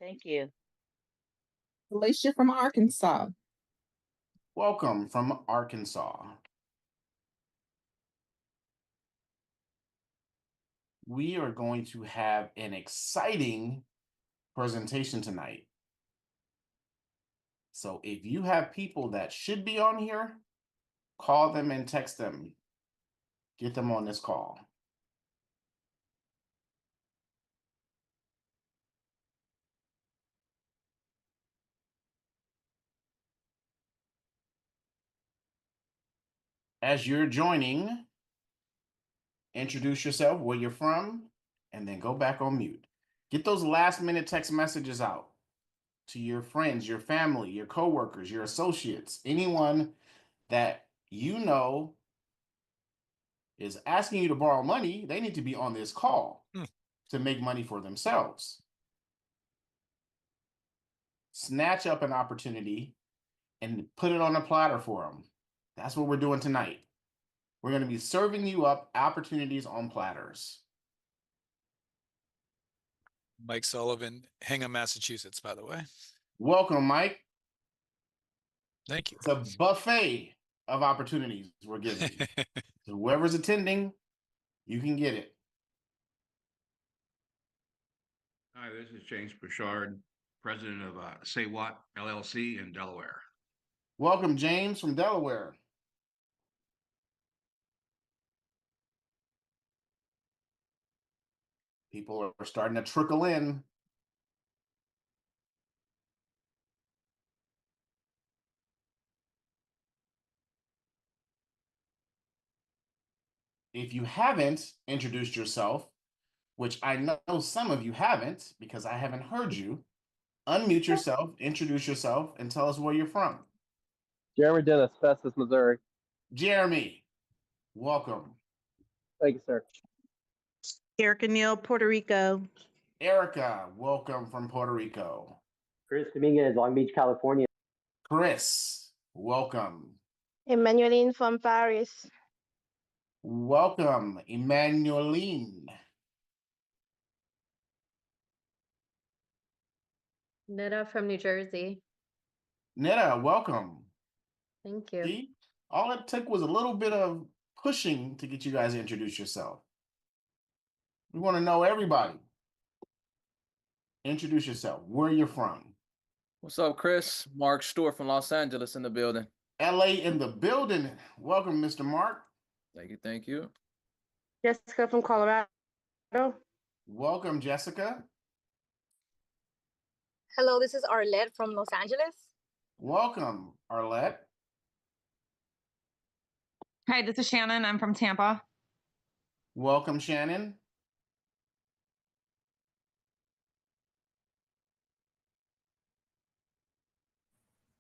Thank you. Alicia from Arkansas. Welcome from Arkansas. We are going to have an exciting presentation tonight. So if you have people that should be on here, call them and text them. Get them on this call. As you're joining, introduce yourself, where you're from, and then go back on mute. Get those last minute text messages out to your friends, your family, your coworkers, your associates, anyone that you know is asking you to borrow money. They need to be on this call to make money for themselves. Snatch up an opportunity and put it on a platter for them. That's what we're doing tonight. We're going to be serving you up opportunities on platters. Mike Sullivan, Hingham, Massachusetts, by the way. Welcome, Mike. Thank you. It's a buffet of opportunities we're giving. So whoever's attending, you can get it. Hi, this is James Bouchard, president of Say What LLC in Delaware. Welcome, James from Delaware. People are starting to trickle in. If you haven't introduced yourself, which I know some of you haven't because I haven't heard you, unmute yourself, introduce yourself, and tell us where you're from. Jeremy Dennis, Festus, Missouri. Jeremy, welcome. Thank you, sir. Erica Neal, Puerto Rico. Erica, welcome from Puerto Rico. Chris Dominguez, Long Beach, California. Chris, welcome. Emmanueline from Paris. Welcome, Emmanueline. Nita from New Jersey. Nita, welcome. Thank you. See, all it took was a little bit of pushing to get you guys to introduce yourself. We want to know everybody. Introduce yourself, where you're from. What's up, Chris? Mark Stewart from Los Angeles in the building. LA in the building. Welcome, Mr. Mark. Thank you, thank you. Jessica from Colorado. Welcome, Jessica. Hello, this is Arlette from Los Angeles. Welcome, Arlette. Hi, this is Shannon. I'm from Tampa. Welcome, Shannon.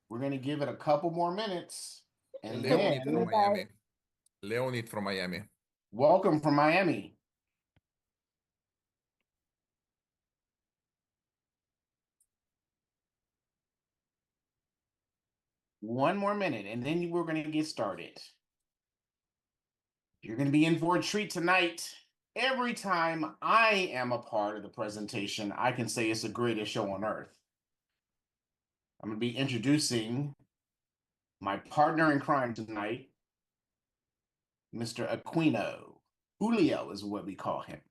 We're going to give it a couple more minutes. And Leonid then, from Miami. Leonid from Miami. Welcome from Miami. One more minute, and then we're going to get started. You're going to be in for a treat tonight. Every time I am a part of the presentation, I can say it's the greatest show on earth. I'm going to be introducing my partner in crime tonight, Mr. Aquino. Julio is what we call him.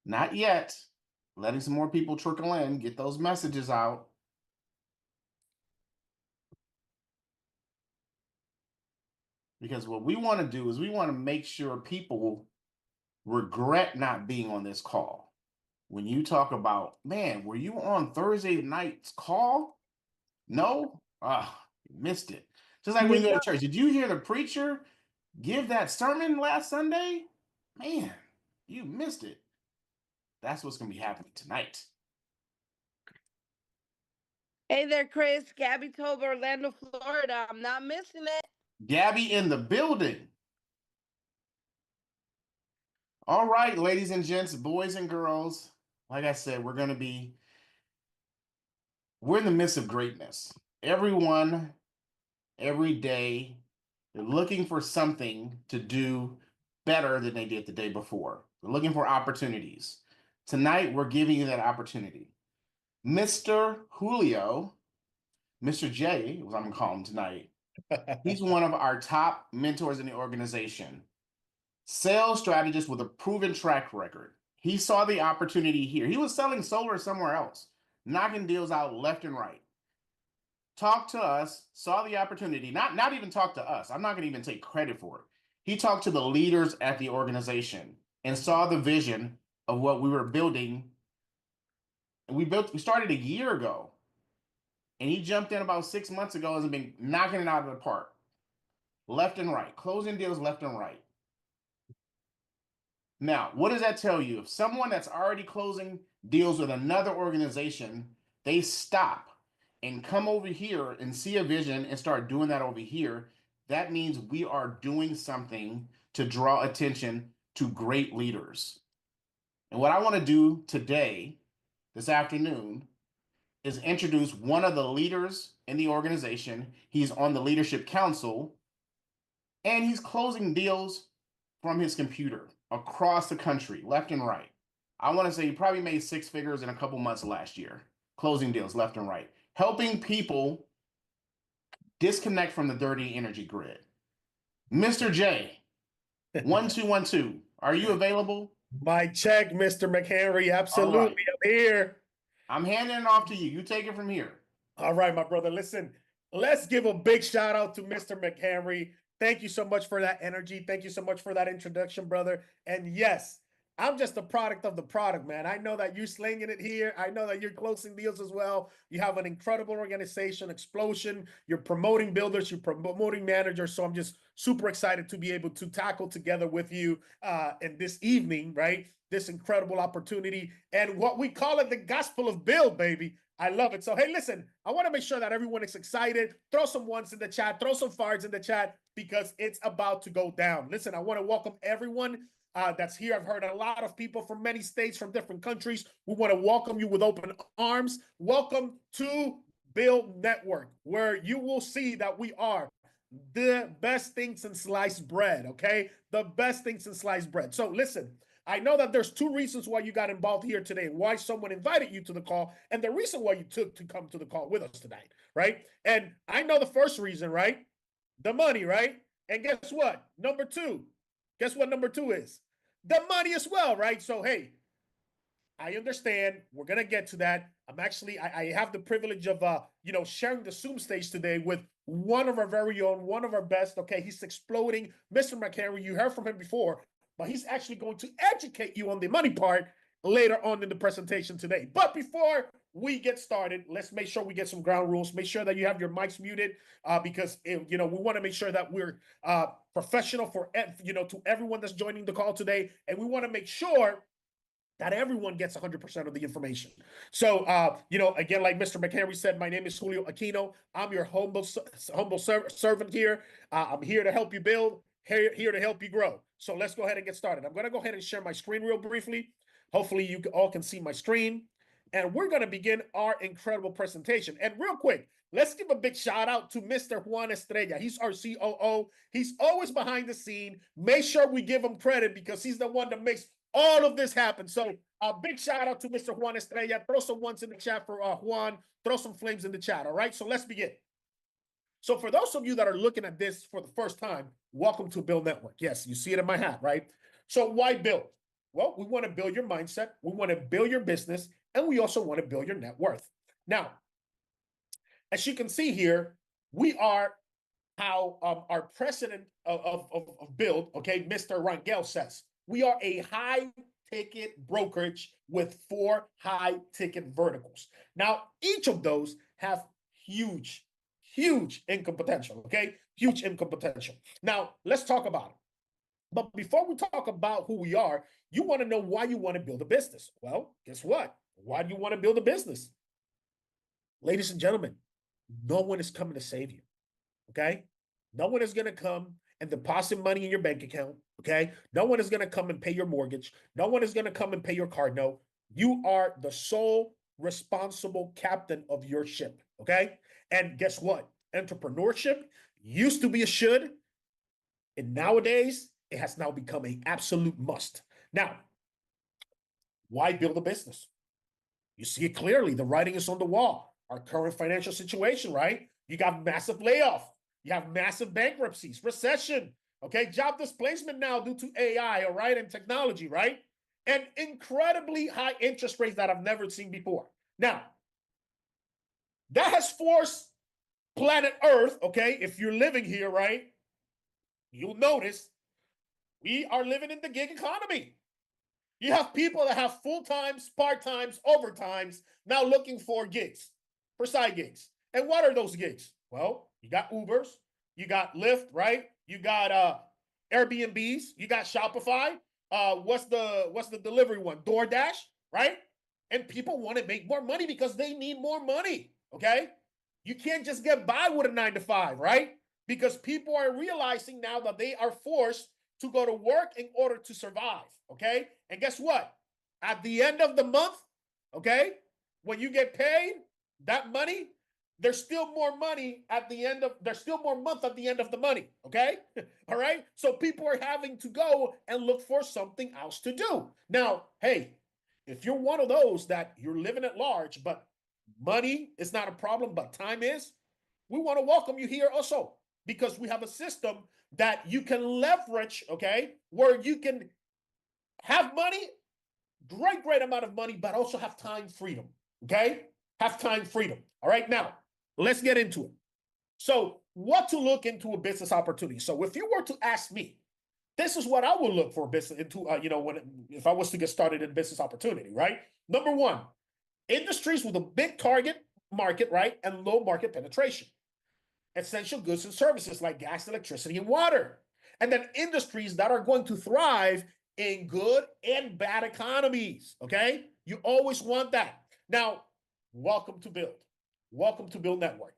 Not yet. Letting some more people trickle in, get those messages out. Because what we want to do is we want to make sure people regret not being on this call. When you talk about, man, were you on Thursday night's call? No? You missed it. Just like when you go to church. Did you hear the preacher give that sermon last Sunday? Man, you missed it. That's what's going to be happening tonight. Hey there, Chris. Gabby Tobe, Orlando, Florida. I'm not missing it. Gabby in the building. All right, ladies and gents, boys and girls. Like I said, we're in the midst of greatness. Everyone, every day, they're looking for something to do better than they did the day before. They're looking for opportunities. Tonight, we're giving you that opportunity. Mr. Julio, Mr. J, as I'm gonna call him tonight, he's one of our top mentors in the organization. Sales strategist with a proven track record. He saw the opportunity here. He was selling solar somewhere else, knocking deals out left and right. Talked to us, saw the opportunity, not even talk to us. I'm not gonna even take credit for it. He talked to the leaders at the organization and saw the vision of what we were building. And we started a year ago. And he jumped in about 6 months ago and has been knocking it out of the park. Left and right, closing deals left and right. Now, what does that tell you? If someone that's already closing deals with another organization, they stop and come over here and see a vision and start doing that over here, that means we are doing something to draw attention to great leaders. And what I want to do today, this afternoon, is introduce one of the leaders in the organization. He's on the leadership council, and he's closing deals from his computer across the country, left and right. I want to say he probably made 6 figures in a couple months last year, closing deals left and right, helping people disconnect from the dirty energy grid. Mr. J, 1212, are you available? My check, Mr. McHenry. Absolutely. All right. I'm here. I'm handing it off to you. You take it from here. All right, my brother. Listen, let's give a big shout out to Mr. McHenry. Thank you so much for that energy. Thank you so much for that introduction, brother. And yes, I'm just a product of the product, man. I know that you're slinging it here. I know that you're closing deals as well. You have an incredible organization, Explosion. You're promoting builders, you're promoting managers. So I'm just super excited to be able to tackle together with you in this evening, right? This incredible opportunity and what we call it, the gospel of build, baby. I love it. So, hey, listen, I want to make sure that everyone is excited. Throw some ones in the chat, throw some fires in the chat because it's about to go down. Listen, I want to welcome everyone that's here. I've heard a lot of people from many states, from different countries. We want to welcome you with open arms. Welcome to BYLD Network, where you will see that we are the best things in sliced bread, okay? The best things in sliced bread. So listen, I know that there's 2 reasons why you got involved here today, why someone invited you to the call, and the reason why you took to come to the call with us tonight, right? And I know the first reason, right? The money, right? And guess what? Number 2. Guess what number 2 is? The money as well, right? So, hey, I understand. We're going to get to that. I have the privilege of, sharing the Zoom stage today with one of our very own, one of our best. Okay, he's exploding. Mr. McHenry, you heard from him before, but he's actually going to educate you on the money part later on in the presentation today. But before we get started, let's make sure we get some ground rules. Make sure that you have your mics muted because, we want to make sure that we're professional to everyone that's joining the call today. And we want to make sure that everyone gets 100% of the information. So, again, like Mr. McHenry said, my name is Julio Aquino. I'm your humble servant here. I'm here to help you build, here to help you grow. So let's go ahead and get started. I'm going to go ahead and share my screen real briefly. Hopefully you all can see my screen. And we're going to begin our incredible presentation. And real quick, let's give a big shout out to Mr. Juan Estrella. He's our COO. He's always behind the scene. Make sure we give him credit because he's the one that makes all of this happen. So a big shout out to Mr. Juan Estrella. Throw some ones in the chat for Juan. Throw some flames in the chat. All right. So let's begin. So for those of you that are looking at this for the first time, welcome to BYLD Network. Yes, you see it in my hat, right? So why build? Well, we want to build your mindset. We want to build your business. And we also want to build your net worth. Now, as you can see here, we are how our president of BYLD, okay, Mr. Rangel says, we are a high-ticket brokerage with 4 high-ticket verticals. Now, each of those have huge income potential, okay? Huge income potential. Now, let's talk about it. But before we talk about who we are, you want to know why you want to build a business. Well, guess what? Why do you want to build a business? Ladies and gentlemen, no one is coming to save you, okay? No one is going to come and deposit money in your bank account, okay? No one is going to come and pay your mortgage. No one is going to come and pay your car note. You are the sole responsible captain of your ship, okay? And guess what? Entrepreneurship used to be a should, and nowadays it has now become an absolute must. Now, Why build a business? You see it clearly. The writing is on the wall. Our current financial situation, right? You got massive layoff. You have massive bankruptcies, recession, okay? Job displacement now due to AI, all right, and technology, right? And incredibly high interest rates that I've never seen before. Now, that has forced planet Earth, okay, if you're living here, right, you'll notice we are living in the gig economy. You have people that have full-times, part-times, overtimes now looking for gigs, for side gigs. And what are those gigs? Well, you got Ubers, you got Lyft, right? You got Airbnbs, you got Shopify. What's the delivery one? DoorDash, right? And people want to make more money because they need more money, okay? You can't just get by with a 9 to 5, right? Because people are realizing now that they are forced to go to work in order to survive, okay? And guess what? At the end of the month, okay, when you get paid that money, there's still more money at the end of, there's still more month at the end of the money, okay? All right? So people are having to go and look for something else to do. Now, hey, if you're one of those that you're living at large, but money is not a problem, but time is, we want to welcome you here also, because we have a system that you can leverage, okay, where you can have money, great amount of money, but also have time freedom, okay? Have time freedom. All right, now, let's get into it. So what to look into a business opportunity? So if you were to ask me, this is what I would look for business into, if I was to get started in a business opportunity, right? Number one, industries with a big target market, right, and low market penetration. Essential goods and services like gas, electricity, and water. And then industries that are going to thrive in good and bad economies, okay? You always want that. Now, welcome to BYLD. Welcome to BYLD Network.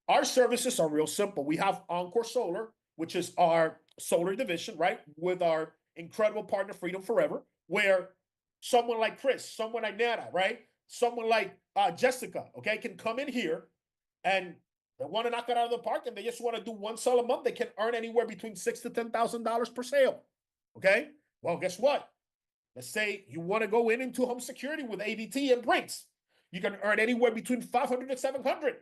Our services are real simple. We have Encore Solar, which is our solar division, right? With our incredible partner, Freedom Forever, where someone like Chris, someone like Nana, right? Someone like Jessica, okay, can come in here and they want to knock it out of the park and they just want to do one sale a month. They can earn anywhere between $6,000 to $10,000 per sale. Okay. Well, guess what? Let's say you want to go into home security with ADT and Brinks. You can earn anywhere between $500 to $700.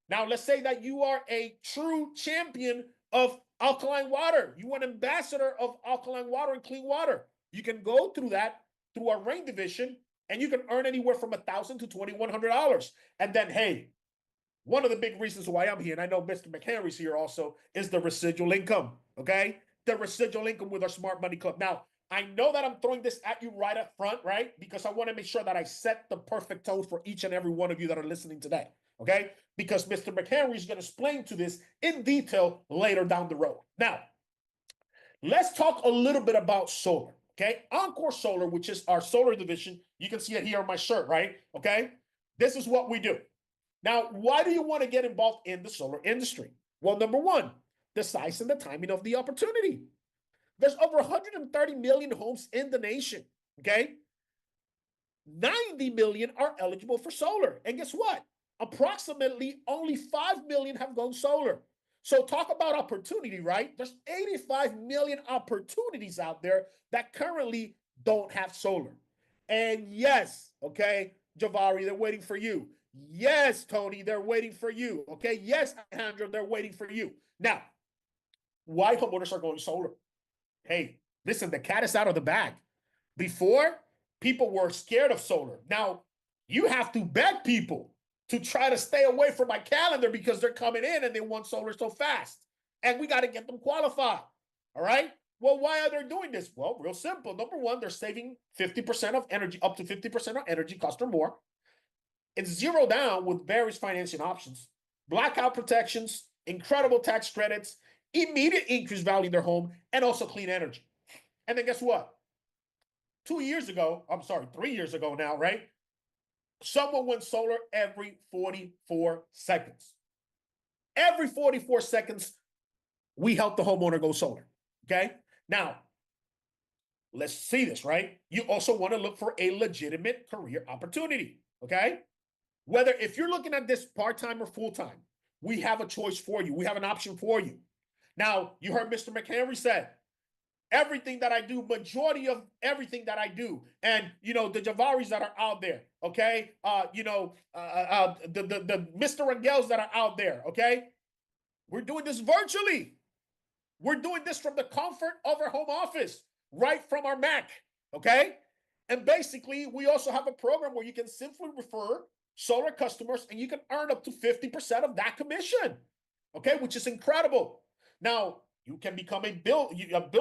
Now, let's say that you are a true champion of alkaline water. You are an ambassador of alkaline water and clean water. You can go through that through our rain division and you can earn anywhere from $1,000 to $2,100. And then, hey, one of the big reasons why I'm here, and I know Mr. McHenry's here also, is the residual income, okay? The residual income with our Smart Money Club. Now, I know that I'm throwing this at you right up front, right? Because I want to make sure that I set the perfect tone for each and every one of you that are listening today, okay? Because Mr. McHenry is going to explain to this in detail later down the road. Now, let's talk a little bit about solar, okay? Encore Solar, which is our solar division. You can see it here on my shirt, right? Okay? This is what we do. Now, why do you want to get involved in the solar industry? Well, number one, the size and the timing of the opportunity. There's over 130 million homes in the nation, okay? 90 million are eligible for solar. And guess what? Approximately only 5 million have gone solar. So talk about opportunity, right? There's 85 million opportunities out there that currently don't have solar. And yes, okay, Javari, they're waiting for you. Yes, Tony, they're waiting for you. Okay. Yes, Alejandro, they're waiting for you. Now, why homeowners are going solar? Hey, listen, the cat is out of the bag. Before, people were scared of solar. Now, you have to beg people to try to stay away from my calendar because they're coming in and they want solar so fast. And we got to get them qualified. All right. Well, why are they doing this? Well, real simple. Number one, they're saving 50% of energy, up to 50% of energy cost or more. It's zero down with various financing options, blackout protections, incredible tax credits, immediate increased value in their home, and also clean energy. And then guess what? 3 years ago now, right? Someone went solar every 44 seconds. Every 44 seconds, we help the homeowner go solar, okay? Now, let's see this, right? You also want to look for a legitimate career opportunity, okay? Whether if you're looking at this part-time or full-time, we have a choice for you. We have an option for you. Now, you heard Mr. McHenry said, everything that I do, majority of everything that I do, and you know the Javaris that are out there, okay, the Mr. Rangels that are out there, okay, we're doing this virtually. We're doing this from the comfort of our home office, right from our Mac, okay, and basically we also have a program where you can simply refer solar customers and you can earn up to 50% of that commission, okay, which is incredible. Now you can become a bill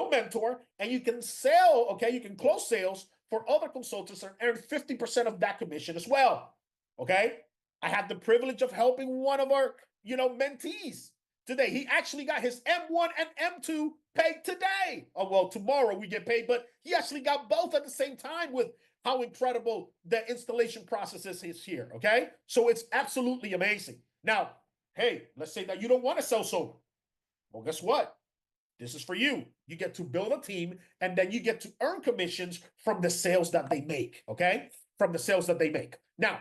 mentor and you can sell, okay, you can close sales for other consultants and earn 50% of that commission as well, okay. I had the privilege of helping one of our mentees today. He actually got his M1 and M2 paid today. Oh, well, tomorrow we get paid, but he actually got both at the same time with how incredible the installation process is here, okay? So it's absolutely amazing. Now, hey, let's say that you don't want to sell solar. Well, guess what? This is for you. You get to build a team and then you get to earn commissions from the sales that they make, okay? From the sales that they make. Now,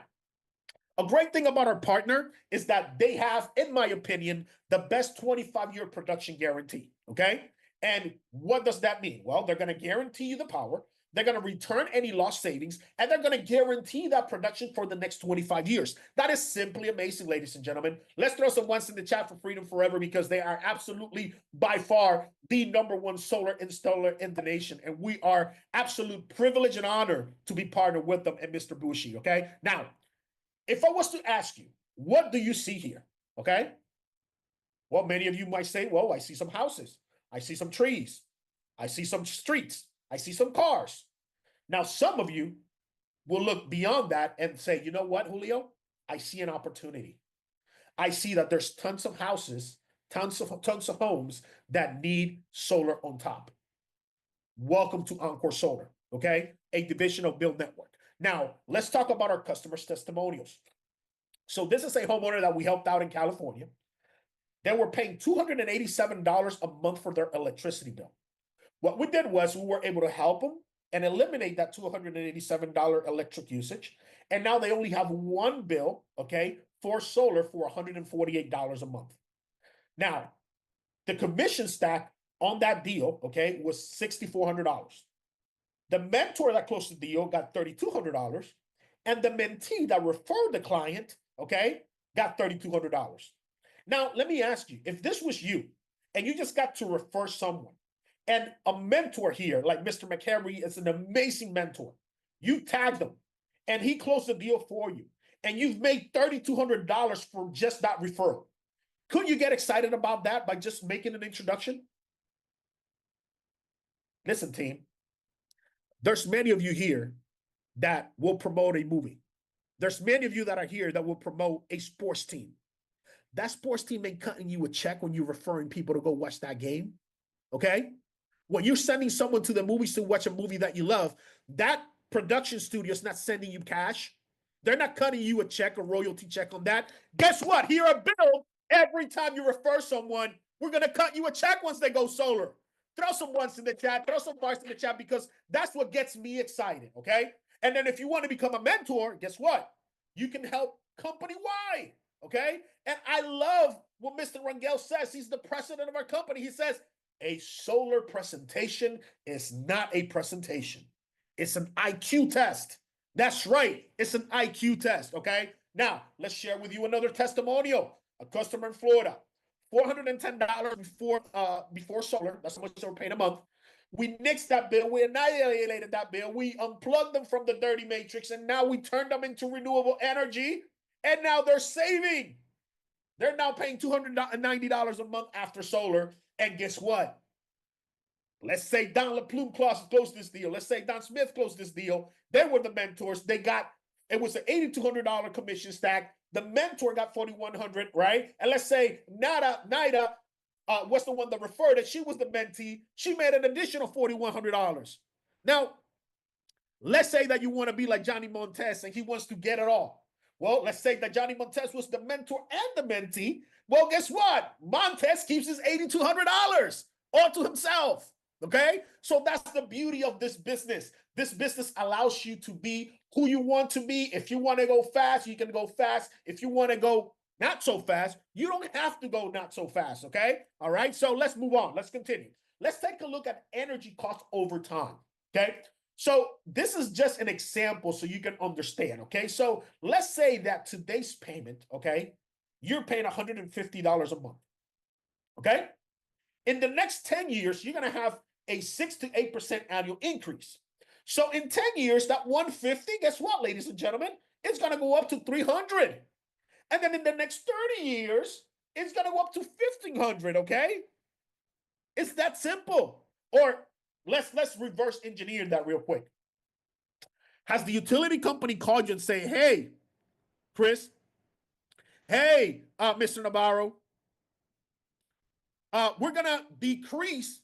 a great thing about our partner is that they have, in my opinion, the best 25-year production guarantee, okay? And what does that mean? Well, they're going to guarantee you the power, they're going to return any lost savings, and they're going to guarantee that production for the next 25 years. That is simply amazing, ladies and gentlemen. Let's throw some ones in the chat for Freedom Forever because they are absolutely, by far, the #1 solar installer in the nation. And we are absolute privilege and honor to be partnered with them and Mr. Bushi, okay? Now, if I was to ask you, what do you see here? Okay. Well, many of you might say, well, I see some houses. I see some trees. I see some streets. I see some cars. Now, some of you will look beyond that and say, you know what, Julio? I see an opportunity. I see that there's tons of houses, tons of homes that need solar on top. Welcome to Encore Solar, okay? A division of BYLD Network. Now, let's talk about our customers' testimonials. So this is a homeowner that we helped out in California. They were paying $287 a month for their electricity bill. What we did was we were able to help them and eliminate that $287 electric usage. And now they only have one bill, okay, for solar for $148 a month. Now, the commission stack on that deal, okay, was $6,400. The mentor that closed the deal got $3,200, and the mentee that referred the client, okay, got $3,200. Now, let me ask you, if this was you, and you just got to refer someone, and a mentor here, like Mr. McHenry is an amazing mentor, you tagged him, and he closed the deal for you, and you've made $3,200 from just that referral. Could you get excited about that by just making an introduction? Listen, team. There's many of you here that will promote a movie. There's many of you that are here that will promote a sports team. That sports team ain't cutting you a check when you're referring people to go watch that game, okay? When you're sending someone to the movies to watch a movie that you love, that production studio is not sending you cash. They're not cutting you a check, a royalty check on that. Guess what? Here at BYLD, every time you refer someone, we're going to cut you a check once they go solar. Throw some ones in the chat, throw some bars in the chat because that's what gets me excited, okay? And then if you want to become a mentor, guess what? You can help company-wide, okay? And I love what Mr. Rangel says. He's the president of our company. He says, a solar presentation is not a presentation. It's an IQ test. That's right. It's an IQ test, okay? Now, let's share with you another testimonial. A customer in Florida. $410 before solar. That's how much they were paying a month. We nixed that bill. We annihilated that bill. We unplugged them from the dirty matrix, and now we turned them into renewable energy, and now they're saving. They're now paying $290 a month after solar, and guess what? Let's say Don LaPlume closed this deal. Let's say Don Smith closed this deal. They were the mentors. It was an $8,200 commission stack. The mentor got $4,100, right? And let's say Nida was the one that referred it. She was the mentee. She made an additional $4,100. Now, let's say that you want to be like Johnny Montez and he wants to get it all. Well, let's say that Johnny Montez was the mentor and the mentee. Well, guess what? Montez keeps his $8,200 all to himself. Okay? So that's the beauty of this business. This business allows you to be who you want to be. If you want to go fast, you can go fast. If you want to go not so fast, you don't have to go not so fast. Okay? All right? So let's move on. Let's continue. let's take a look at energy costs over time. Okay. So this is just an example so you can understand. Okay. So let's say that today's payment, okay, you're paying $150 a month. Okay. In the next 10 years, you're going to have a 6 to 8% annual increase. So in 10 years, that 150, guess what, ladies and gentlemen? It's going to go up to 300. And then in the next 30 years, it's going to go up to 1,500, okay? It's that simple. Or let's reverse engineer that real quick. Has the utility company called you and say, hey, Chris, hey, Mr. Navarro, we're going to decrease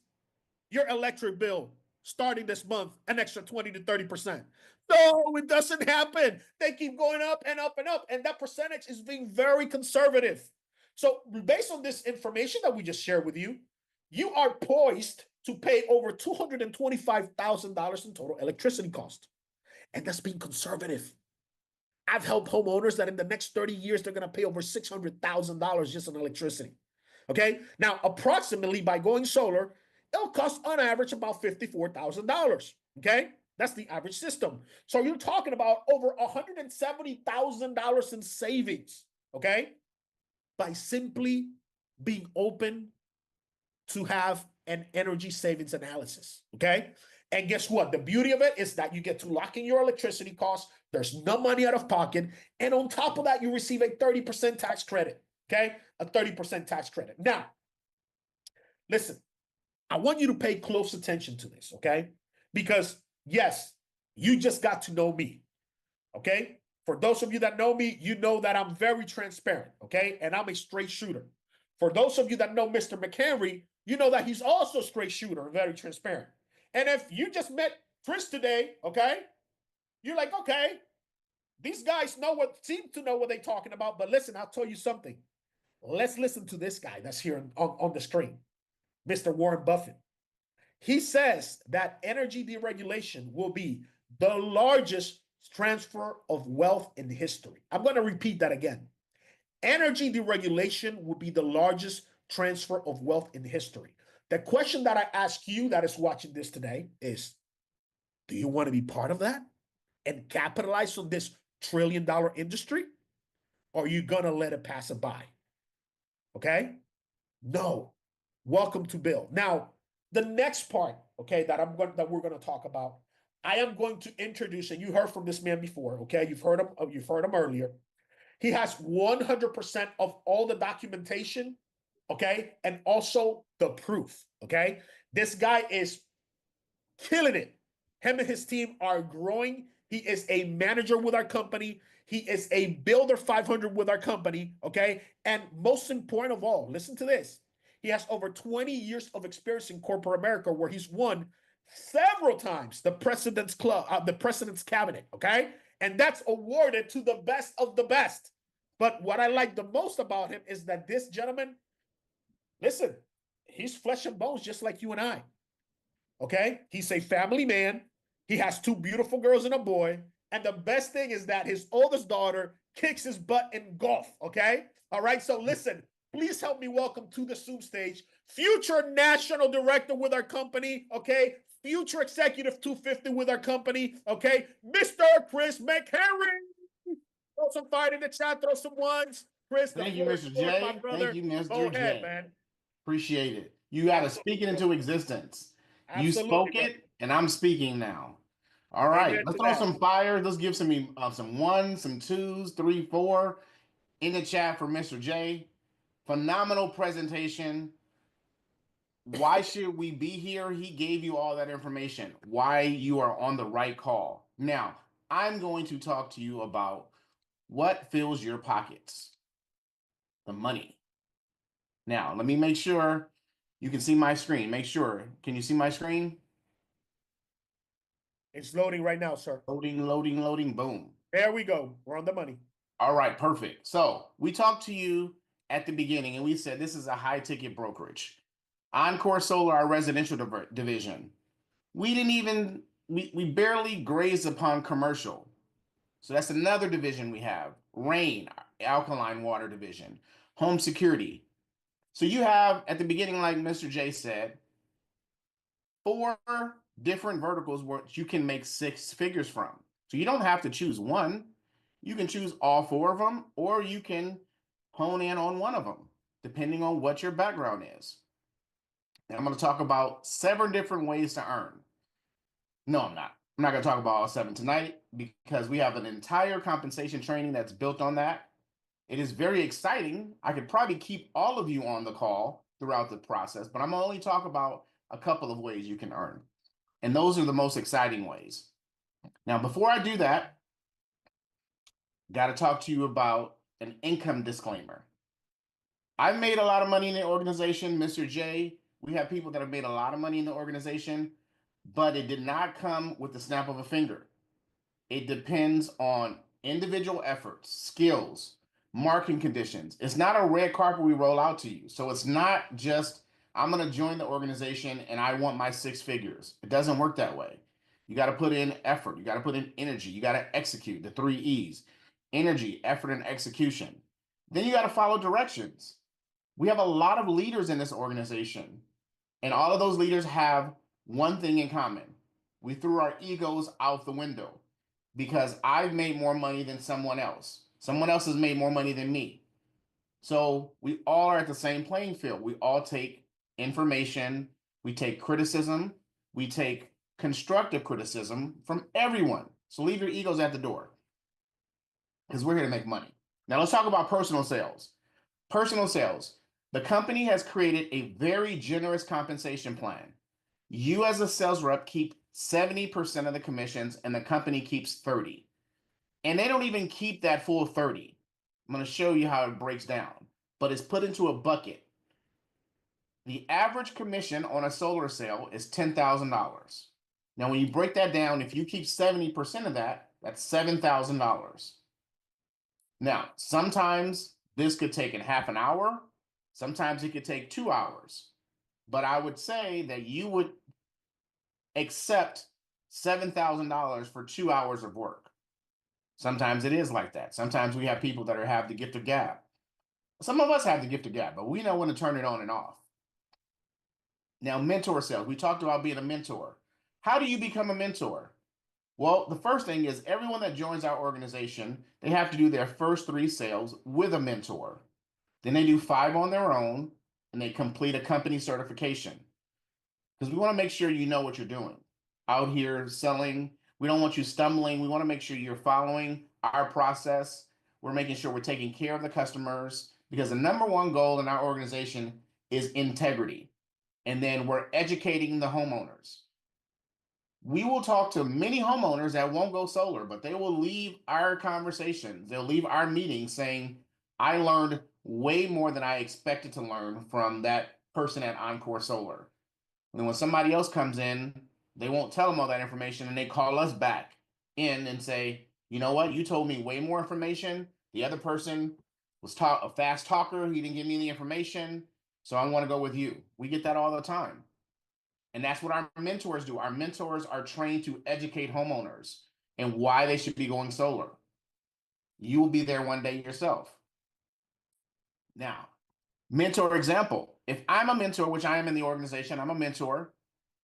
your electric bill starting this month an extra 20 to 30%. No, it doesn't happen. They keep going up and up and up. And that percentage is being very conservative. So based on this information that we just shared with you, you are poised to pay over $225,000 in total electricity cost. And that's being conservative. I've helped homeowners that in the next 30 years, they're going to pay over $600,000 just on electricity. Okay. Now, approximately by going solar, it'll cost on average about $54,000. Okay. That's the average system. So you're talking about over $170,000 in savings. Okay. By simply being open to have an energy savings analysis. Okay. And guess what? The beauty of it is that you get to lock in your electricity costs. There's no money out of pocket. And on top of that, you receive a 30% tax credit. Okay. A 30% tax credit. Now, listen, I want you to pay close attention to this. Okay. Because yes, you just got to know me. Okay. For those of you that know me, you know that I'm very transparent. Okay. And I'm a straight shooter. For those of you that know Mr. McHenry, you know that he's also a straight shooter and very transparent. And if you just met Chris today, okay, you're like, okay, these guys seem to know what they're talking about. But listen, I'll tell you something. Let's listen to this guy that's here on the screen, Mr. Warren Buffett. He says that energy deregulation will be the largest transfer of wealth in history. I'm going to repeat that again. Energy deregulation will be the largest transfer of wealth in history. The question that I ask you that is watching this today is, do you want to be part of that and capitalize on this trillion-dollar industry? Or are you going to let it pass it by? Okay? No. Welcome to Bill. Now, the next part, okay, that we're going to talk about, I am going to introduce, and you heard from this man before, okay? You've heard him earlier. He has 100% of all the documentation, okay? And also the proof, okay? This guy is killing it. Him and his team are growing. He is a manager with our company. He is a builder 500 with our company, okay? And most important of all, listen to this. He has over 20 years of experience in corporate America where he's won several times the President's Club, the President's Cabinet, okay? And that's awarded to the best of the best. But what I like the most about him is that this gentleman, listen, he's flesh and bones just like you and I, okay? He's a family man. He has 2 beautiful girls and a boy. And the best thing is that his oldest daughter kicks his butt in golf, okay? All right, so listen, please help me welcome to the Zoom stage, future national director with our company, okay? Future executive 250 with our company, okay? Mr. Chris McHenry. Throw some fire in the chat, throw some ones. Chris, thank you, Mr. J. Thank you, Mr. J. Man. Appreciate it. You got to speak it into existence. Absolutely, you spoke bro. it, and I'm speaking now. All right, Amen let's to throw that. some fire. Let's give some 1s, some 2s, 3, 4 in the chat for Mr. J. Phenomenal presentation. Why should we be here? He gave you all that information. Why you are on the right call. Now, I'm going to talk to you about what fills your pockets. The money. Now, let me make sure you can see my screen. Make sure. Can you see my screen? It's loading right now, sir. Loading, loading, loading. Boom. There we go. We're on the money. All right, perfect. So we talked to you at the beginning and we said this is a high ticket brokerage. Encore Solar, our residential division. We didn't even, we barely grazed upon commercial. So that's another division we have. Rain, alkaline water division. Home security. So you have, at the beginning, like Mr. J said, 4 different verticals where you can make 6 figures from. So you don't have to choose one. You can choose all 4 of them, or you can hone in on one of them, depending on what your background is. And I'm going to talk about 7 different ways to earn. No, I'm not. I'm not going to talk about all 7 tonight because we have an entire compensation training that's built on that. It is very exciting. I could probably keep all of you on the call throughout the process, but I'm going to only talk about a couple of ways you can earn. And those are the most exciting ways. Now, before I do that, got to talk to you about an income disclaimer. I've made a lot of money in the organization, Mr. J. We have people that have made a lot of money in the organization, but it did not come with the snap of a finger. It depends on individual efforts, skills, marketing conditions. It's not a red carpet we roll out to you. So it's not just, I'm going to join the organization and I want my 6 figures. It doesn't work that way. You got to put in effort. You got to put in energy. You got to execute the 3 E's: energy, effort, and execution. Then you got to follow directions. We have a lot of leaders in this organization, and all of those leaders have one thing in common. We threw our egos out the window because I've made more money than someone else. Someone else has made more money than me. So we all are at the same playing field. We all take information, we take criticism, we take constructive criticism from everyone. So leave your egos at the door because we're here to make money. Now let's talk about personal sales. Personal sales. The company has created a very generous compensation plan. You as a sales rep keep 70% of the commissions and the company keeps 30. And they don't even keep that full 30. I'm going to show you how it breaks down, but it's put into a bucket. The average commission on a solar sale is $10,000. Now, when you break that down, if you keep 70% of that, that's $7,000. Now, sometimes this could take in half an hour. Sometimes it could take 2 hours. But I would say that you would accept $7,000 for 2 hours of work. Sometimes it is like that. Sometimes we have people that have the gift of gab. Some of us have the gift of gab, but we know when to turn it on and off. Now, mentor sales. We talked about being a mentor. How do you become a mentor? Well, the first thing is everyone that joins our organization, they have to do their first 3 sales with a mentor. Then they do 5 on their own, and they complete a company certification. Because we want to make sure you know what you're doing. Out here selling, we don't want you stumbling. We want to make sure you're following our process. We're making sure we're taking care of the customers because the number 1 goal in our organization is integrity. And then we're educating the homeowners. We will talk to many homeowners that won't go solar, but they will leave our conversations. They'll leave our meetings saying, I learned way more than I expected to learn from that person at Encore Solar. And then when somebody else comes in, they won't tell them all that information and they call us back in and say, you know what, you told me way more information. The other person was a fast talker. He didn't give me the information. So I want to go with you. We get that all the time. And that's what our mentors do. Our mentors are trained to educate homeowners and why they should be going solar. You will be there one day yourself. Now, mentor example. If I'm a mentor, which I am in the organization, I'm a mentor,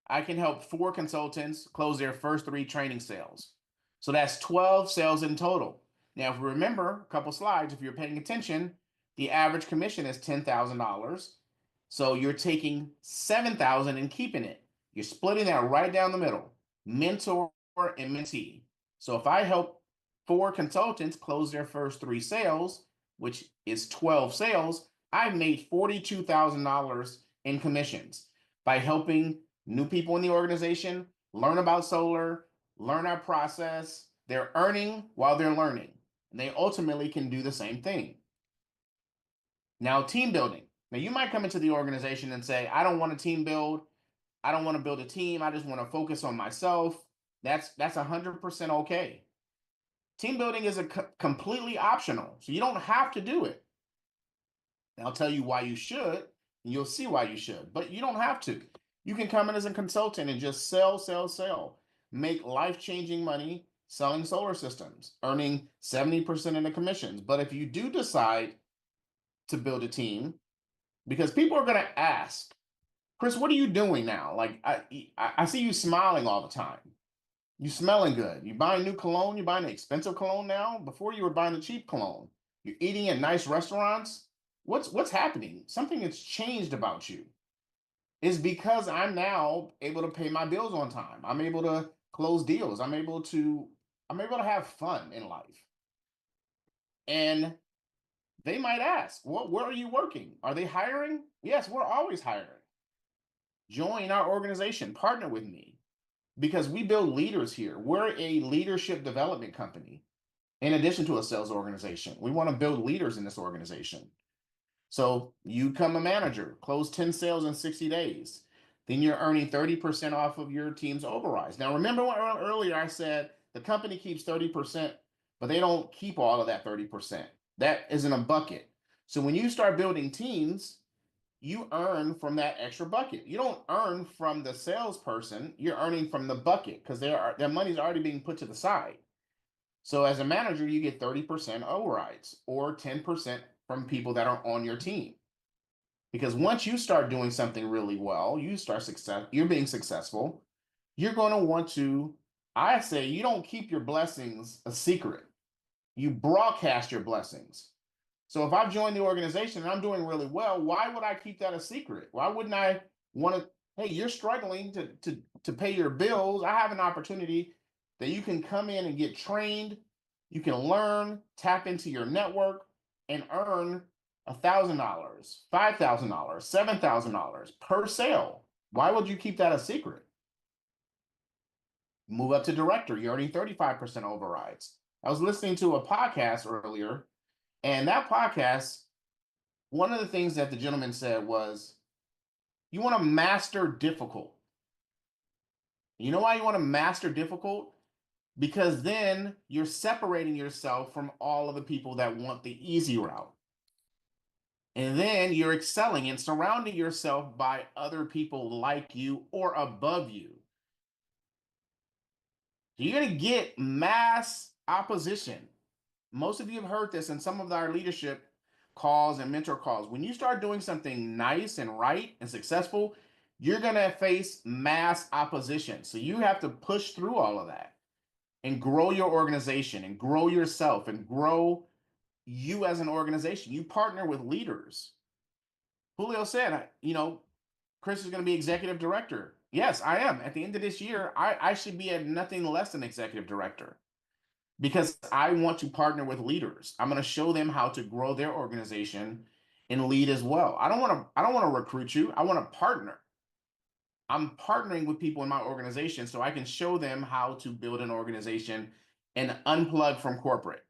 I can help 4 consultants close their first 3 training sales. So that's 12 sales in total. Now, if you remember a couple slides, if you're paying attention, the average commission is $10,000. So you're taking $7,000 and keeping it. You're splitting that right down the middle, mentor and mentee. So if I help 4 consultants close their first 3 sales, which is 12 sales, I made $42,000 in commissions by helping new people in the organization learn about solar, learn our process. They're earning while they're learning, and they ultimately can do the same thing. Now, team building. Now, you might come into the organization and say, I don't want to team build. I don't want to build a team. I just want to focus on myself. That's 100% okay. Team building is completely optional, so you don't have to do it. And I'll tell you why you should, and you'll see why you should, but you don't have to. You can come in as a consultant and just sell, make life-changing money selling solar systems, earning 70% in the commissions. But if you do decide to build a team, because people are going to ask, Chris, what are you doing now? Like I see you smiling all the time. You smelling good. You buying new cologne. You buying an expensive cologne now. Before you were buying a cheap cologne. You're eating at nice restaurants. What's happening? Something has changed about you. It's because I'm now able to pay my bills on time. I'm able to close deals. I'm able to have fun in life. And they might ask, well, where are you working? Are they hiring? Yes, we're always hiring. Join our organization, partner with me, because we build leaders here. We're a leadership development company. In addition to a sales organization, we want to build leaders in this organization. So you become a manager, close 10 sales in 60 days. Then you're earning 30% off of your team's overrides. Now, remember what earlier I said, the company keeps 30%, but they don't keep all of that 30%. That is in a bucket. So when you start building teams, you earn from that extra bucket. You don't earn from the salesperson, you're earning from the bucket because their money's already being put to the side. So as a manager, you get 30% overrides or 10% from people that are on your team. Because once you start doing something really well, you're being successful, you're going to want to, I say, you don't keep your blessings a secret. You broadcast your blessings. So if I've joined the organization and I'm doing really well, why would I keep that a secret? Why wouldn't I want to, hey, you're struggling to pay your bills. I have an opportunity that you can come in and get trained. You can learn, tap into your network, and earn $1,000, $5,000, $7,000 per sale. Why would you keep that a secret? Move up to director, you're earning 35% overrides. I was listening to a podcast earlier, and that podcast, one of the things that the gentleman said was, you want to master difficult. You know why you want to master difficult? Because then you're separating yourself from all of the people that want the easy route. And then you're excelling and surrounding yourself by other people like you or above you. You're going to get mass opposition. Most of you have heard this in some of our leadership calls and mentor calls. When you start doing something nice and right and successful, you're going to face mass opposition. So you have to push through all of that and grow your organization and grow yourself and grow you as an organization. You partner with leaders. Julio said, Chris is going to be executive director. Yes, I am. At the end of this year, I should be at nothing less than executive director because I want to partner with leaders. I'm going to show them how to grow their organization and lead as well. I don't want to recruit you. I want to partner. I'm partnering with people in my organization so I can show them how to build an organization and unplug from corporate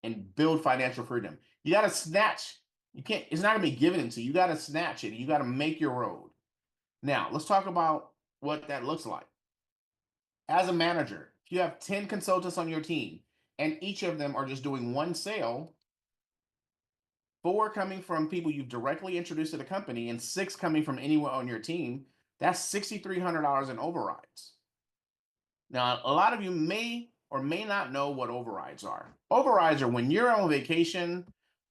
and build financial freedom. You got to snatch. It's not going to be given to you. You got to snatch it. You got to make your road. Now, let's talk about what that looks like. As a manager, if you have 10 consultants on your team and each of them are just doing one sale, 4 coming from people you've directly introduced to the company and 6 coming from anyone on your team, that's $6,300 in overrides. Now, a lot of you may or may not know what overrides are. Overrides are when you're on vacation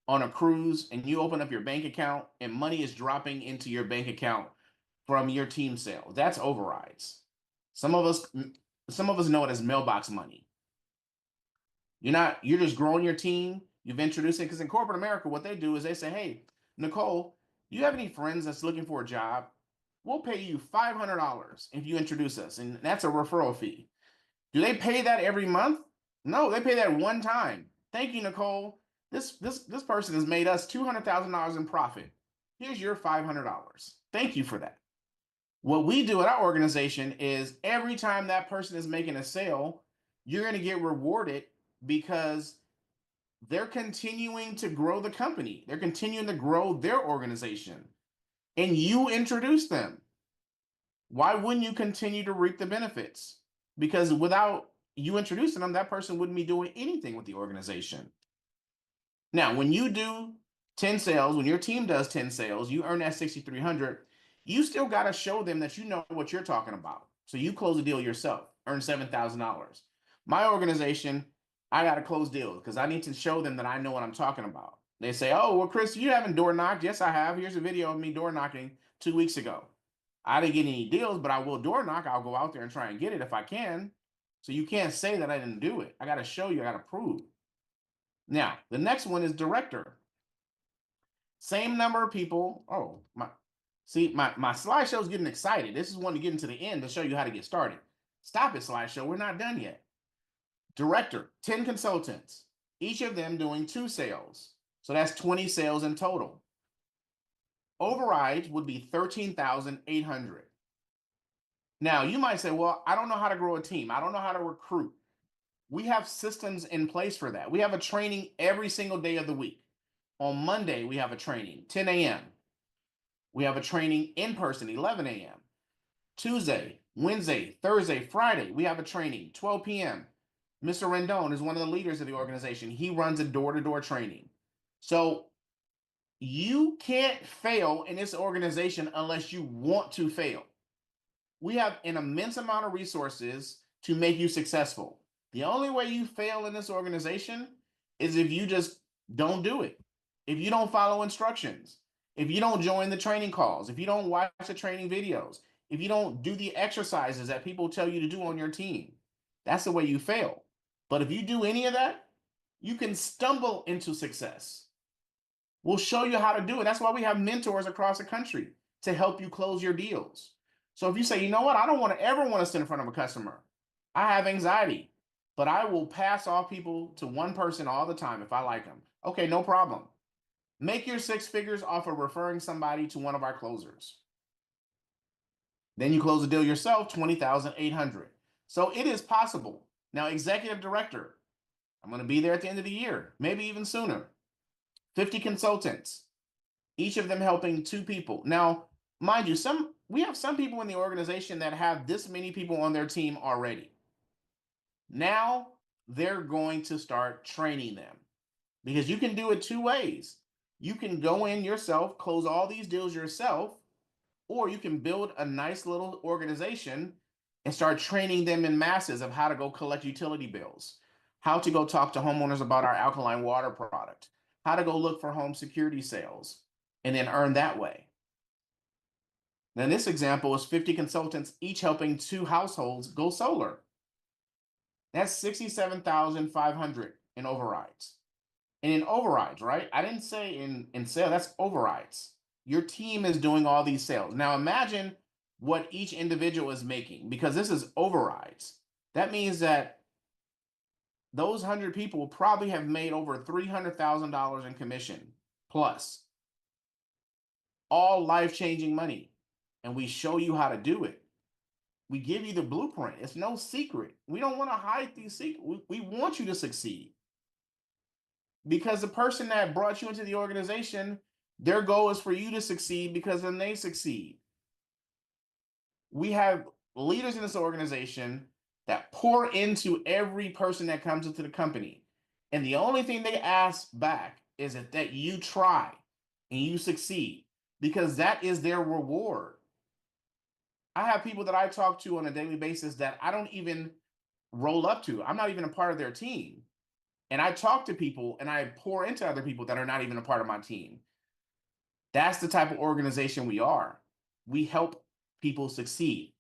on a cruise and you open up your bank account and money is dropping into your bank account from your team sale. That's overrides. Some of us know it as mailbox money. You're just growing your team. You've introduced it because in corporate America, what they do is they say, hey, Nicole, do you have any friends that's looking for a job? We'll pay you $500 if you introduce us. And that's a referral fee. Do they pay that every month? No, they pay that one time. Thank you, Nicole. This person has made us $200,000 in profit. Here's your $500. Thank you for that. What we do at our organization is every time that person is making a sale, you're going to get rewarded because they're continuing to grow the company. They're continuing to grow their organization. And you introduce them. Why wouldn't you continue to reap the benefits? Because without you introducing them, that person wouldn't be doing anything with the organization. Now, when you do 10 sales, when your team does 10 sales, you earn that $6,300. You still got to show them that you know what you're talking about. So you close the deal yourself, earn $7,000. My organization, I got to close deals because I need to show them that I know what I'm talking about. They say, oh, well, Chris, you haven't door knocked. Yes, I have. Here's a video of me door knocking 2 weeks ago. I didn't get any deals, but I will door knock. I'll go out there and try and get it if I can. So you can't say that I didn't do it. I got to show you, I got to prove. Now, the next one is director. Same number of people. Oh, my slideshow is getting excited. This is one to get into the end to show you how to get started. Stop it, slideshow. We're not done yet. Director, 10 consultants, each of them doing 2 sales. So that's 20 sales in total. Overrides would be 13,800. Now, you might say, well, I don't know how to grow a team. I don't know how to recruit. We have systems in place for that. We have a training every single day of the week. On Monday, we have a training, 10 a.m. We have a training in person, 11 a.m. Tuesday, Wednesday, Thursday, Friday, we have a training, 12 p.m. Mr. Rendon is one of the leaders of the organization. He runs a door-to-door training. So you can't fail in this organization unless you want to fail. We have an immense amount of resources to make you successful. The only way you fail in this organization is if you just don't do it. If you don't follow instructions, if you don't join the training calls, if you don't watch the training videos, if you don't do the exercises that people tell you to do on your team, that's the way you fail. But if you do any of that, you can stumble into success. We'll show you how to do it. That's why we have mentors across the country to help you close your deals. So if you say, you know what, I don't ever want to sit in front of a customer. I have anxiety, but I will pass off people to one person all the time if I like them. Okay, no problem. Make your 6 figures off of referring somebody to one of our closers. Then you close the deal yourself, 20,800. So it is possible. Now, executive director, I'm going to be there at the end of the year, maybe even sooner. 50 consultants, each of them helping 2 people. Now, mind you, we have some people in the organization that have this many people on their team already. Now they're going to start training them because you can do it 2 ways. You can go in yourself, close all these deals yourself, or you can build a nice little organization and start training them in masses of how to go collect utility bills, how to go talk to homeowners about our alkaline water product, how to go look for home security sales, and then earn that way. Now, this example is 50 consultants, each helping 2 households go solar. That's 67,500 in overrides. And in overrides, right? I didn't say in sale, that's overrides. Your team is doing all these sales. Now imagine what each individual is making, because this is overrides. That means that those 100 people probably have made over $300,000 in commission plus. All life-changing money. And we show you how to do it. We give you the blueprint. It's no secret. We don't want to hide these secrets. We want you to succeed. Because the person that brought you into the organization, their goal is for you to succeed because then they succeed. We have leaders in this organization that pour into every person that comes into the company. And the only thing they ask back is that you try and you succeed, because that is their reward. I have people that I talk to on a daily basis that I don't even roll up to. I'm not even a part of their team. And I talk to people and I pour into other people that are not even a part of my team. That's the type of organization we are. We help people succeed.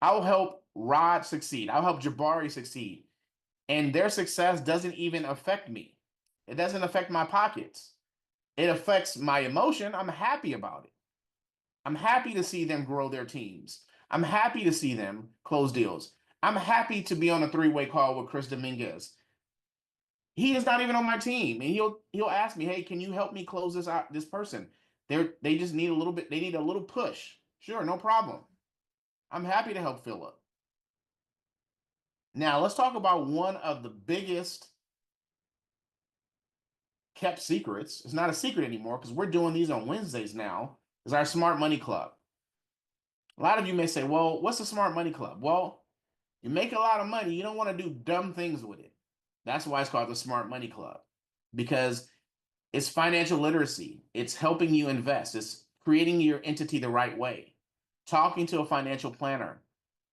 I'll help Rod succeed. I'll help Jabari succeed. And their success doesn't even affect me. It doesn't affect my pockets. It affects my emotion. I'm happy about it. I'm happy to see them grow their teams. I'm happy to see them close deals. I'm happy to be on a 3-way call with Chris Dominguez. He is not even on my team, and he'll ask me, "Hey, can you help me close this person? They just need a little bit. They need a little push." Sure, no problem. I'm happy to help Philip. Now let's talk about one of the biggest kept secrets. It's not a secret anymore because we're doing these on Wednesdays now. Is our Smart Money Club. A lot of you may say, "Well, what's the Smart Money Club?" Well, you make a lot of money. You don't want to do dumb things with it. That's why it's called the Smart Money Club, because it's financial literacy. It's helping you invest. It's creating your entity the right way. Talking to a financial planner.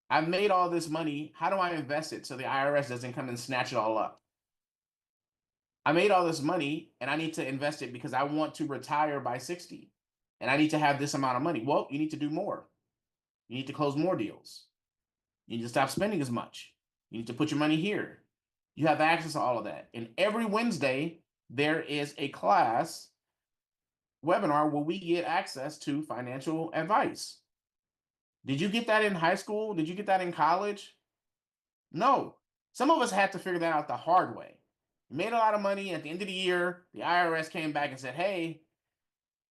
I've made all this money. How do I invest it so the IRS doesn't come and snatch it all up? I made all this money and I need to invest it because I want to retire by 60 and I need to have this amount of money. Well, you need to do more. You need to close more deals. You need to stop spending as much. You need to put your money here. You have access to all of that. And every Wednesday, there is a class webinar where we get access to financial advice. Did you get that in high school? Did you get that in college? No. Some of us had to figure that out the hard way. You made a lot of money. At the end of the year, the IRS came back and said, hey,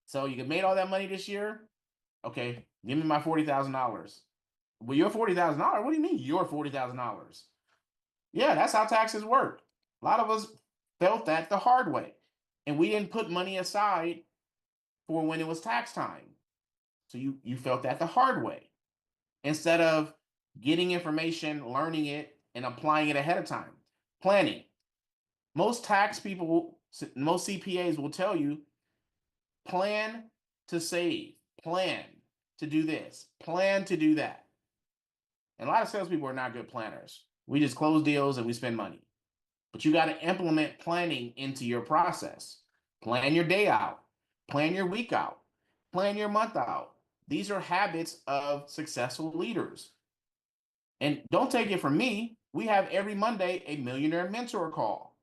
so you made all that money this year? Okay, give me my $40,000. Well, your $40,000? What do you mean your $40,000? Yeah, that's how taxes work. A lot of us felt that the hard way. And we didn't put money aside for when it was tax time. So you felt that the hard way. Instead of getting information, learning it, and applying it ahead of time. Planning. Most tax people, most CPAs will tell you, plan to save, plan to do this, plan to do that. And a lot of salespeople are not good planners. We just close deals and we spend money. But you got to implement planning into your process. Plan your day out, plan your week out, plan your month out. These are habits of successful leaders. And don't take it from me. We have every Monday a Millionaire Mentor call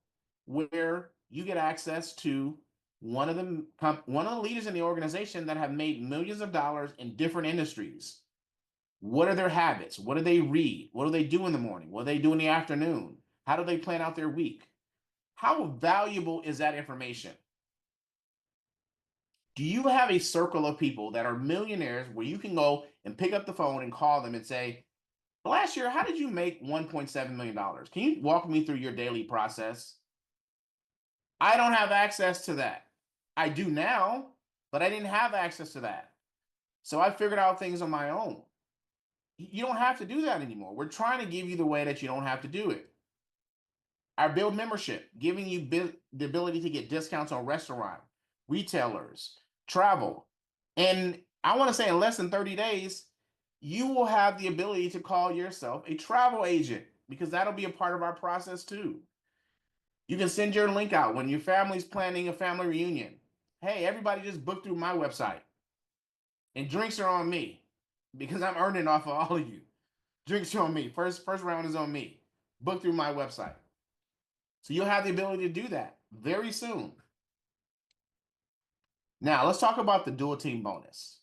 where you get access to one of the leaders in the organization that have made millions of dollars in different industries. What are their habits? What do they read? What do they do in the morning? What do they do in the afternoon? How do they plan out their week? How valuable is that information? Do you have a circle of people that are millionaires where you can go and pick up the phone and call them and say, last year, how did you make $1.7 million? Can you walk me through your daily process? I don't have access to that. I do now, but I didn't have access to that. So I figured out things on my own. You don't have to do that anymore. We're trying to give you the way that you don't have to do it. Our BYLD membership, giving you the ability to get discounts on restaurant, retailers, travel. And I want to say in less than 30 days, you will have the ability to call yourself a travel agent because that'll be a part of our process too. You can send your link out when your family's planning a family reunion. Hey, everybody just book through my website. And drinks are on me because I'm earning off of all of you. Drinks are on me. First round is on me. Book through my website. So you'll have the ability to do that very soon. Now, let's talk about the dual team bonus.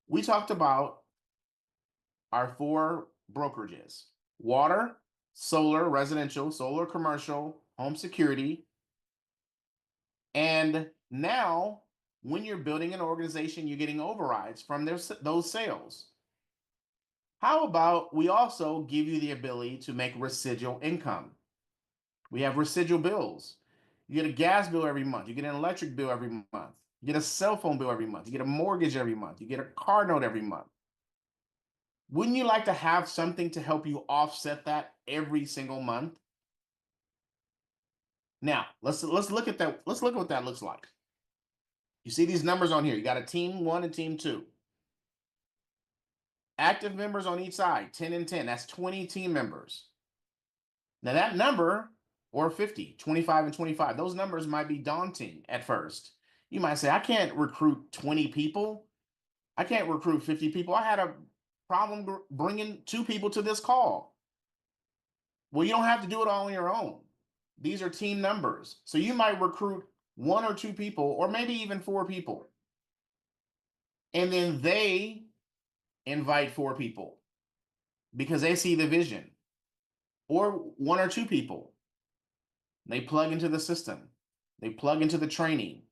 We talked about our 4 brokerages: water, solar, residential, solar, commercial, home security. And now, when you're building an organization, you're getting overrides from those sales. How about we also give you the ability to make residual income? We have residual bills. You get a gas bill every month. You get an electric bill every month. You get a cell phone bill every month. You get a mortgage every month. You get a car note every month. Wouldn't you like to have something to help you offset that every single month? Now, let's look at that. Let's look at what that looks like. You see these numbers on here. You got a team 1 and team 2. Active members on each side, 10 and 10. That's 20 team members. Now that number, or 50, 25 and 25, those numbers might be daunting at first. You might say, I can't recruit 20 people. I can't recruit 50 people. I had a problem bringing 2 people to this call. Well, you don't have to do it all on your own. These are team numbers. So you might recruit 1 or 2 people, or maybe even 4 people. And then they invite 4 people because they see the vision, or 1 or 2 people. They plug into the system. They plug into the training.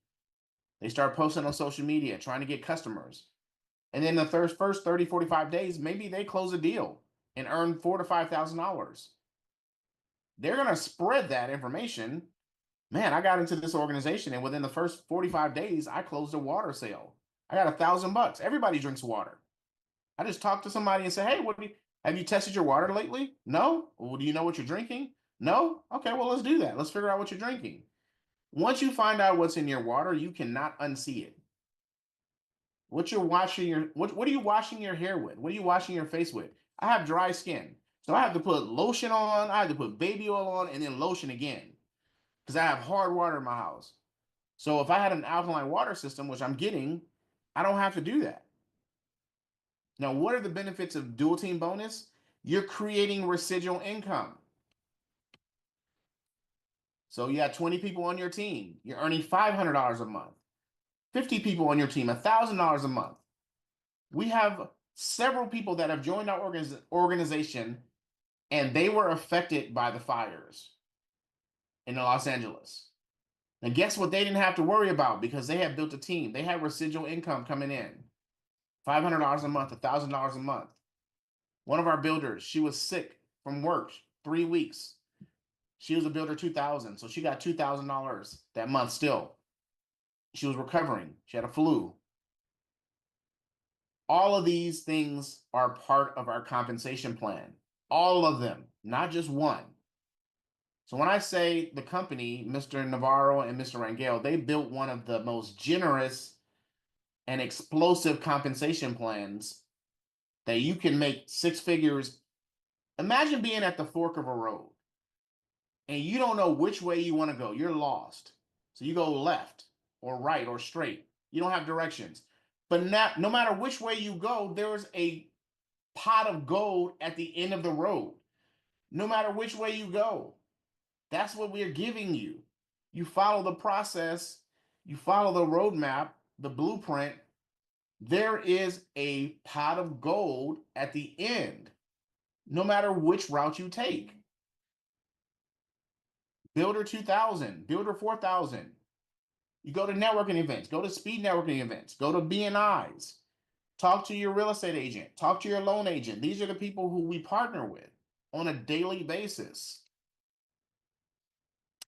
They start posting on social media, trying to get customers. And then the first 30, 45 days, maybe they close a deal and earn $4,000 to $5,000. They're going to spread that information. Man, I got into this organization, and within the first 45 days, I closed a water sale. I got $1,000. Everybody drinks water. I just talked to somebody and said, hey, have you tested your water lately? No? Well, do you know what you're drinking? No? Okay, well, let's do that. Let's figure out what you're drinking. Once you find out what's in your water, you cannot unsee it. What are you washing your hair with? What are you washing your face with? I have dry skin. So I have to put lotion on, I have to put baby oil on, and then lotion again. Because I have hard water in my house. So if I had an alkaline water system, which I'm getting, I don't have to do that. Now, what are the benefits of dual team bonus? You're creating residual income. So you got 20 people on your team. You're earning $500 a month. 50 people on your team, $1,000 a month. We have several people that have joined our organization and they were affected by the fires in Los Angeles. And guess what they didn't have to worry about because they had built a team. They had residual income coming in. $500 a month, $1,000 a month. One of our builders, she was sick from work 3 weeks. She was a builder 2000, so she got $2,000 that month still. She was recovering. She had a flu. All of these things are part of our compensation plan. All of them, not just one. So when I say the company, Mr. Navarro and Mr. Rangel, they built one of the most generous and explosive compensation plans that you can make 6 figures. Imagine being at the fork of a road and you don't know which way you want to go. You're lost. So you go left or right or straight. You don't have directions. But no matter which way you go, there's a pot of gold at the end of the road. No matter which way you go. That's what we're giving you. You follow the process, you follow the roadmap, the blueprint. There is a pot of gold at the end, no matter which route you take. Builder 2000, Builder 4000. You go to networking events, go to speed networking events, go to BNIs, talk to your real estate agent, talk to your loan agent. These are the people who we partner with on a daily basis.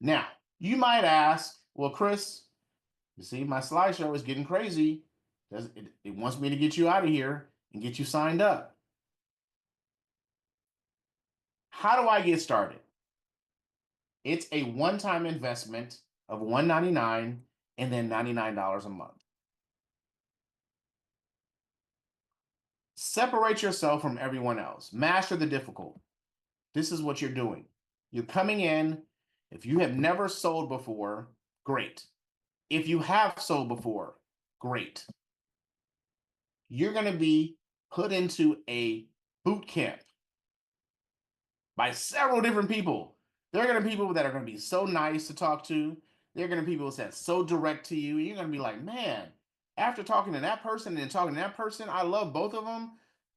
Now, you might ask, well, Chris, you see, my slideshow is getting crazy. It wants me to get you out of here and get you signed up. How do I get started? It's a one-time investment of $199 and then $99 a month. Separate yourself from everyone else. Master the difficult. This is what you're doing. You're coming in. If you have never sold before, great. If you have sold before, great. You're going to be put into a boot camp by several different people. There are going to be people that are going to be so nice to talk to. There are going to be people that's so direct to you. You're going to be like, man, after talking to that person and talking to that person, I love both of them.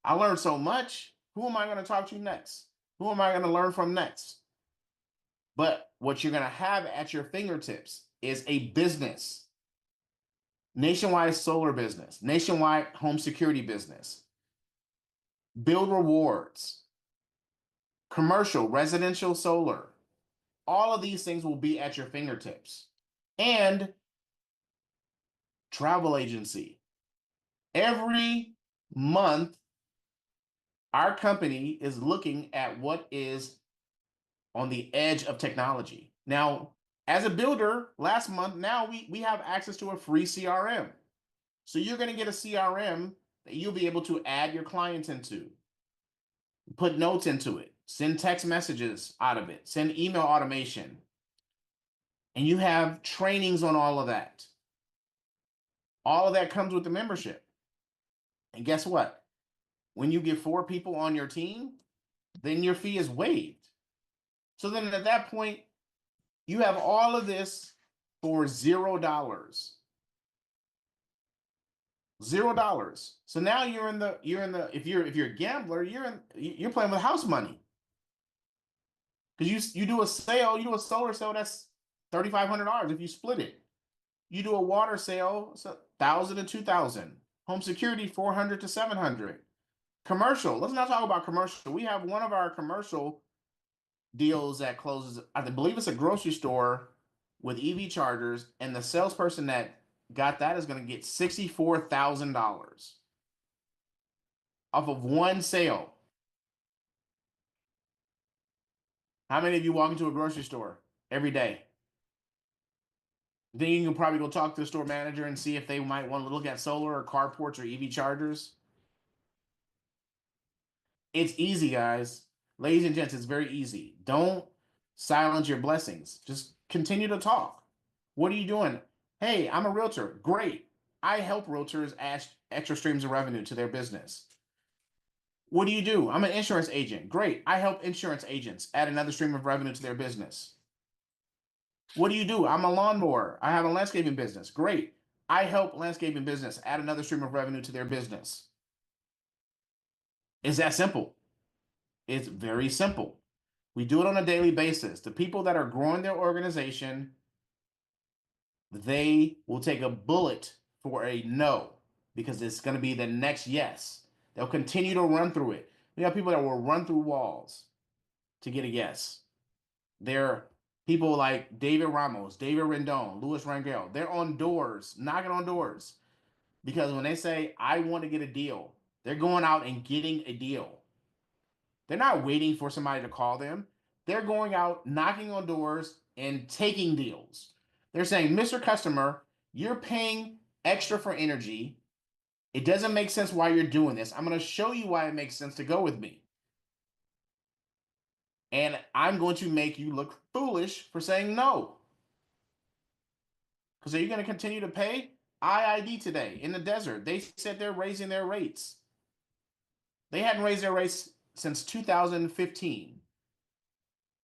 I learned so much. Who am I going to talk to next? Who am I going to learn from next? But what you're going to have at your fingertips is a business. Nationwide solar business, nationwide home security business, build rewards, commercial, residential solar. All of these things will be at your fingertips. And travel agency. Every month, our company is looking at what is on the edge of technology. Now, as a builder, last month, now we have access to a free CRM. So you're going to get a CRM that you'll be able to add your clients into, put notes into it, send text messages out of it, send email automation. And you have trainings on all of that. All of that comes with the membership. And guess what? When you get 4 people on your team, then your fee is waived. So then at that point, you have all of this for $0. $0. So now you're in the if you're a gambler, you're playing with house money. Because you do a sale, you do a solar sale, that's $3,500 if you split it. You do a water sale, it's $1,000 to $2,000. Home security, $400 to $700. Commercial, let's not talk about commercial. We have one of our commercial deals that closes, I believe it's a grocery store with EV chargers, and the salesperson that got that is going to get $64,000 off of one sale. How many of you walk into a grocery store every day? Then you can probably go talk to the store manager and see if they might want to look at solar or carports or EV chargers. It's easy, guys. Ladies and gents, it's very easy. Don't silence your blessings. Just continue to talk. What are you doing? Hey, I'm a realtor. Great. I help realtors add extra streams of revenue to their business. What do? I'm an insurance agent. Great. I help insurance agents add another stream of revenue to their business. What do? I'm a lawnmower. I have a landscaping business. Great. I help landscaping business add another stream of revenue to their business. It's that simple. It's very simple. We do it on a daily basis. The people that are growing their organization, they will take a bullet for a no because it's going to be the next yes. They'll continue to run through it. We have people that will run through walls to get a yes. They're people like David Ramos, David Rendon, Louis Rangel. They're on doors, knocking on doors. Because when they say, I want to get a deal, they're going out and getting a deal. They're not waiting for somebody to call them. They're going out, knocking on doors, and taking deals. They're saying, Mr. Customer, you're paying extra for energy. It doesn't make sense why you're doing this. I'm going to show you why it makes sense to go with me. And I'm going to make you look foolish for saying no. Because are you going to continue to pay? IID today in the desert, they said they're raising their rates. They hadn't raised their rates since 2015.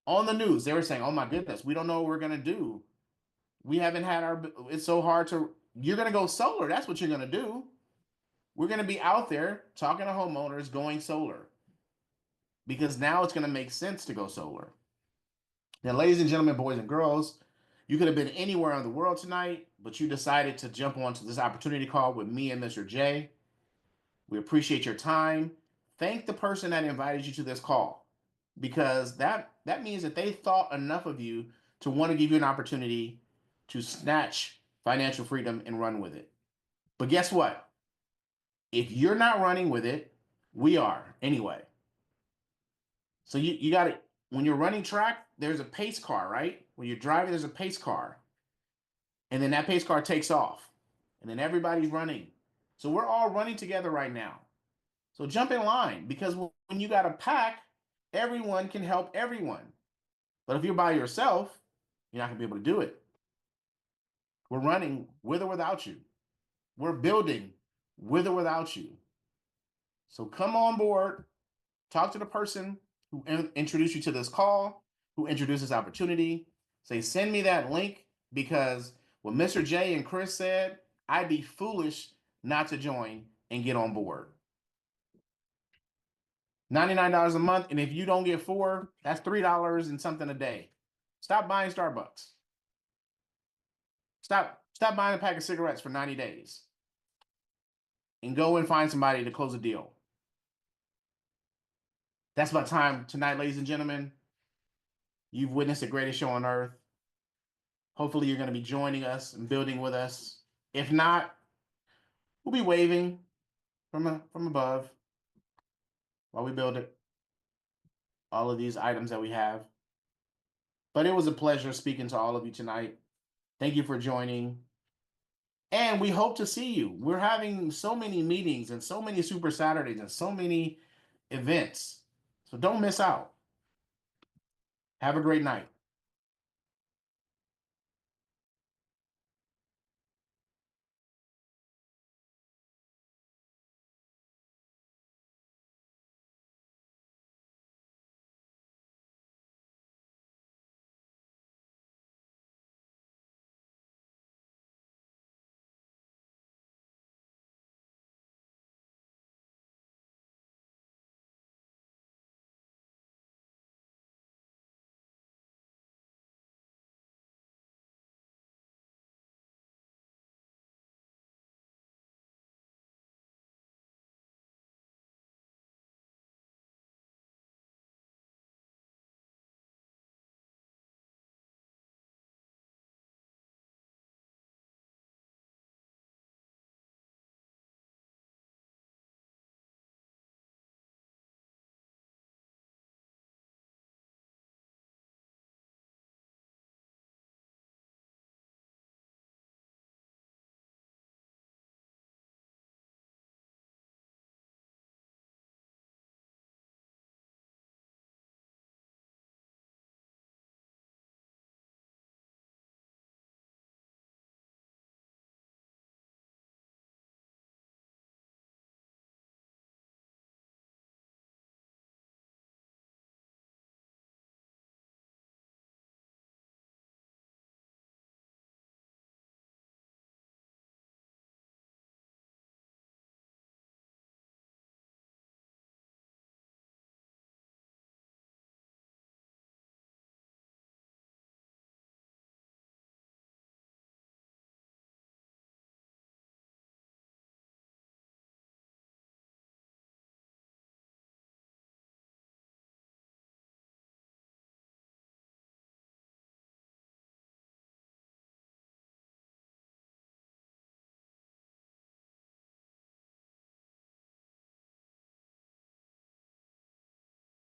On the news, they were saying, oh my goodness, we don't know what we're going to do. We haven't had it's so hard to, you're going to go solar. That's what you're going to do. We're going to be out there talking to homeowners going solar. Because now it's going to make sense to go solar. Now, ladies and gentlemen, boys and girls, you could have been anywhere in the world tonight, but you decided to jump onto this opportunity call with me and Mr. J. We appreciate your time. Thank the person that invited you to this call, because that means that they thought enough of you to want to give you an opportunity to snatch financial freedom and run with it. But guess what? If you're not running with it, we are anyway. So you got to, when you're running track, there's a pace car, right? When you're driving, there's a pace car. And then that pace car takes off. And then everybody's running. So we're all running together right now. So jump in line, because when you got a pack, everyone can help everyone. But if you're by yourself, you're not going to be able to do it. We're running with or without you. We're building with or without you. So come on board, talk to the person who introduced you to this call, who introduced this opportunity. Say, send me that link, because what Mr. J and Chris said, I'd be foolish not to join and get on board. $99 a month, and if you don't get 4, that's $3 and something a day. Stop buying Starbucks. Stop buying a pack of cigarettes for 90 days. And go and find somebody to close a deal. That's my time tonight, ladies and gentlemen. You've witnessed the greatest show on earth. Hopefully you're going to be joining us and building with us. If not, we'll be waving from above while we build it. All of these items that we have. But it was a pleasure speaking to all of you tonight. Thank you for joining. And we hope to see you. We're having so many meetings and so many Super Saturdays and so many events. So don't miss out. Have a great night.